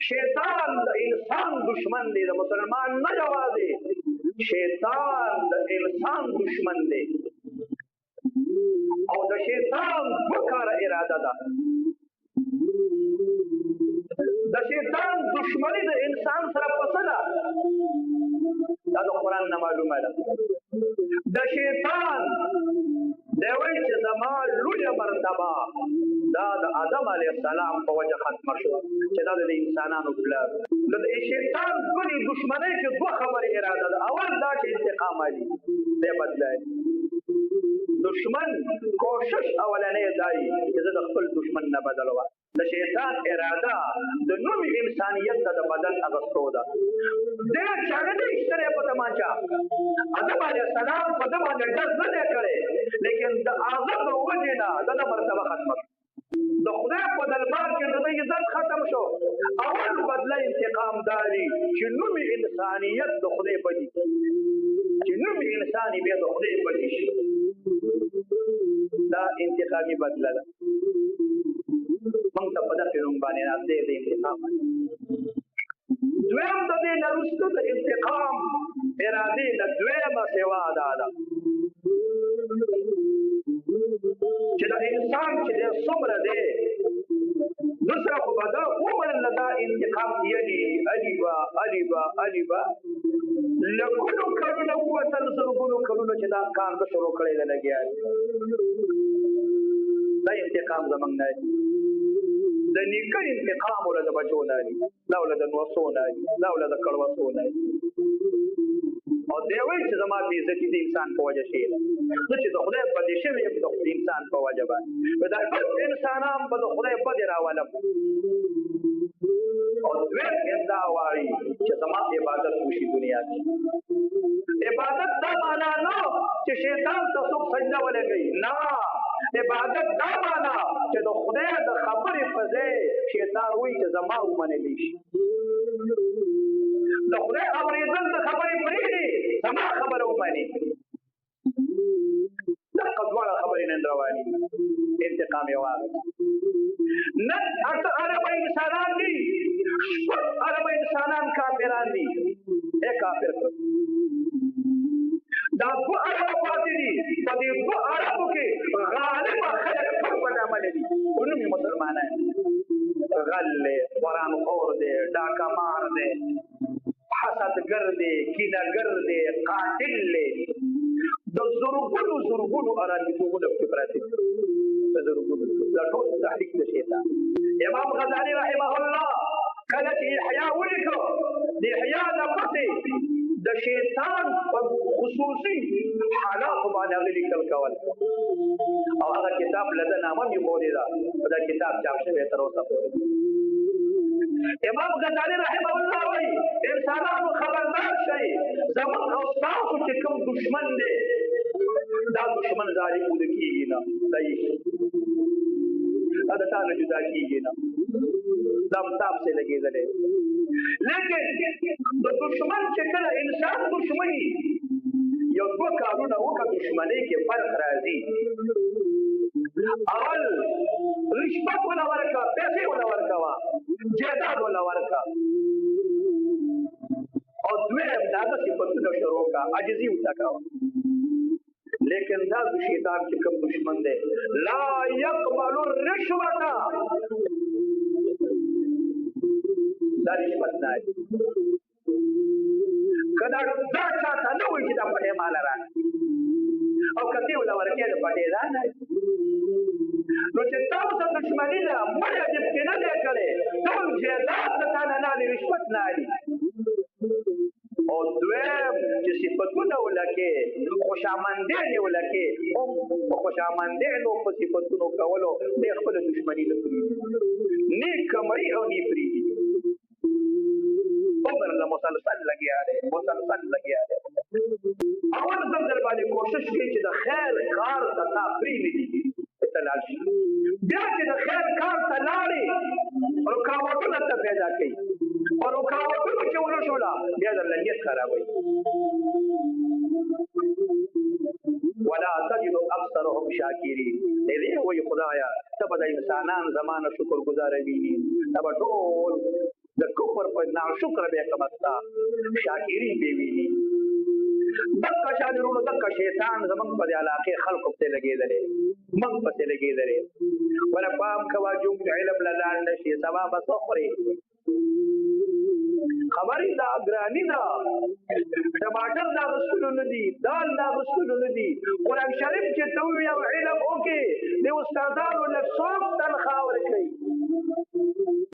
شیطان د انسان دشمن دی، د مسلمان نه یوازې شیطان د انسان دشمن دی او د شیطان دوه کاره اراده ده. د شیطان دشمنی د انسان سره پسه ده، دا د قرآن نه معلومه ده. د شیطان دی وایي چې زما لویه مرتبه دا د آدم علیه السلام په وجه ختمه شوه چې دا د انسانانو پلار. نو د شیطان بلې دشمنۍ کې دوه خبرې اراده ده. اول دا چې انتقام علي دی بدلای دشمن کوشش اولنۍ دای چې زه د خپل دشمن نه بدل وم. د شیطان اراده د نوې انسانیت ته د بدن اغستو ده. دې چا نه دی ایستلی په تمانچه. آدم علیه السلام په ده باندې ډز نه دی کړی، لیکن د هغه د وجې نه د ده مرتبه ختمه شوه. د خدای په دربار کې د ده عزت ختم شو. اول بدله انتقام داري چې نوې انسانیت د خدای بدي، چې نوې انساني بیا د خدای بدي شي. دا انتقامي بدله ده. موږ ته په دغې نوم باندې نازدې د انتقام. دویم د دې نه وروسته د انتقام ارادې نه دویمه سوا دا ده چې د انسان چې دی څومره دی نو سره خو به ده ومنله دا انتقام یلي البه لکونو کلونه ووتل، زرګونو کلونه چې دا کار ده شروع کړی ده لګیا دا انتقام زموږ نه دی. د نیکه انتقام وله د بچو نه دي، دا وله د نوسو نه دي، دا وله د کړوسو نه دي. او دی وایي چې زما بېعزتي د انسان په وجه شوې ده. زه چې د خدای بدې شوی یم د انسان په وجه باندې دا ټول انسانان به د خدای بدې راولم. او دویم دا وایي چې زما عبادت وشي دنیا کې. عبادت دا معنا نه چې شیطان ته څوک سجده ولګوي، نه. عبادت دا معنا چې د خدای د خبرې په ځای شیطان وایي چې زما ومنلی شي. د خدای اورېدل د خبرې پرېږدي، زما خبره ومني. دغه دواړه خبرې نن روانې دي. انتقام یې واخلي. نن اته اربه انسانان دي، شپږ اربه انسانان کافران دي. کافر کړ دا دوه اربه پاتې دي. په دې دوه اربو کې غالبه خلک ټول بدعمله دي، خو نوم یې مسلمانان دي. غل دی، قرآنخور دی، ډاکه مار دی، حسدګر دی، کینهګر دی، قاتل دی. د زرګونو ارامېدوبونه پکې پراته دي. د زرګونو دا ټول تحریک د شیطان. امام غزالي رحمه الله کله چې احیا ولیکو، د احیا نه پسې د شیطان په خصوصي حالاتو باندې هغه لیکل کول او هغه کتاب له ده نامه مې موجوده ده. دا کتاب چاپ شوی تر اوسه پورې. امام غزالي رحمه الله وایي انسانانو خبردار شئ، زموږ او ستاسو چې کوم دشمن دی دا دشمن ظالم بوده کېږي نه، صحیح دا د تا نه جدا کېږي نه، دا تاب سے لګېدلی. لیکن د دشمن چې کله انسان دشمني یو دوه کارونه وکړه دشمنۍ کې فرق راځي. اول رشوت وله ورکړه، پیسې وله ورکوه، جایداد وله ورکړه. او دویم د هغه صفتونه شروع کړه، عاجزي ورته کوه. لیکن دا د شیطان چې کوم دشمن دی لا یقبل الرشوة، دا رشوت نه دی. که دا چاته نه وایي چې دا پټې ماله راکړه او که دې وله ورکې د پټې دا نه نو چې تا ورته دشمني ده مړی دې پکې نه دی کړی، ټول جایداد د تا نه اخلي، رشوت نه اخلي. او دویم چې صفتونه ولکې خوشامندین یې ولکې هم په خوشامندینو په صفتونو کولو دې خپله دشمني نه پرېږدي، نه کمري او نه پرېږدي. عمر له مسلسل لګیا دی، مسلسل لګیا دی. اول ځل در باندې کوشش کوي چې د خیر کار ته تا پرېږدي ته لاړ شي. بیا چې د خیر کار ته لاړې رکاوټونه ته پیدا کوي او رکاوټونه چې ونه شوله بیا درله نیت خرابوي. ولا تجد اکثرهم شاکرین. دې وایي خدایه ته به د انسانان زما نه شکر ګزاره ویني، ته به ټول د ناشکر به کمستا شاکری به ویني دغه شاګرونو دغه شیطان زمونږ په علاقې خلکو ته لګېدلې موږ پسې لګېدلې ولا پام کوا جوم علم لاندې شي سبا بس خوري خبرې دا ګرانی دا ټماټر دا رسول ندي دال دا رسول ندي قرآن شریف چې ته یو علم وکي د استادانو له څوک تنخواه ورکړي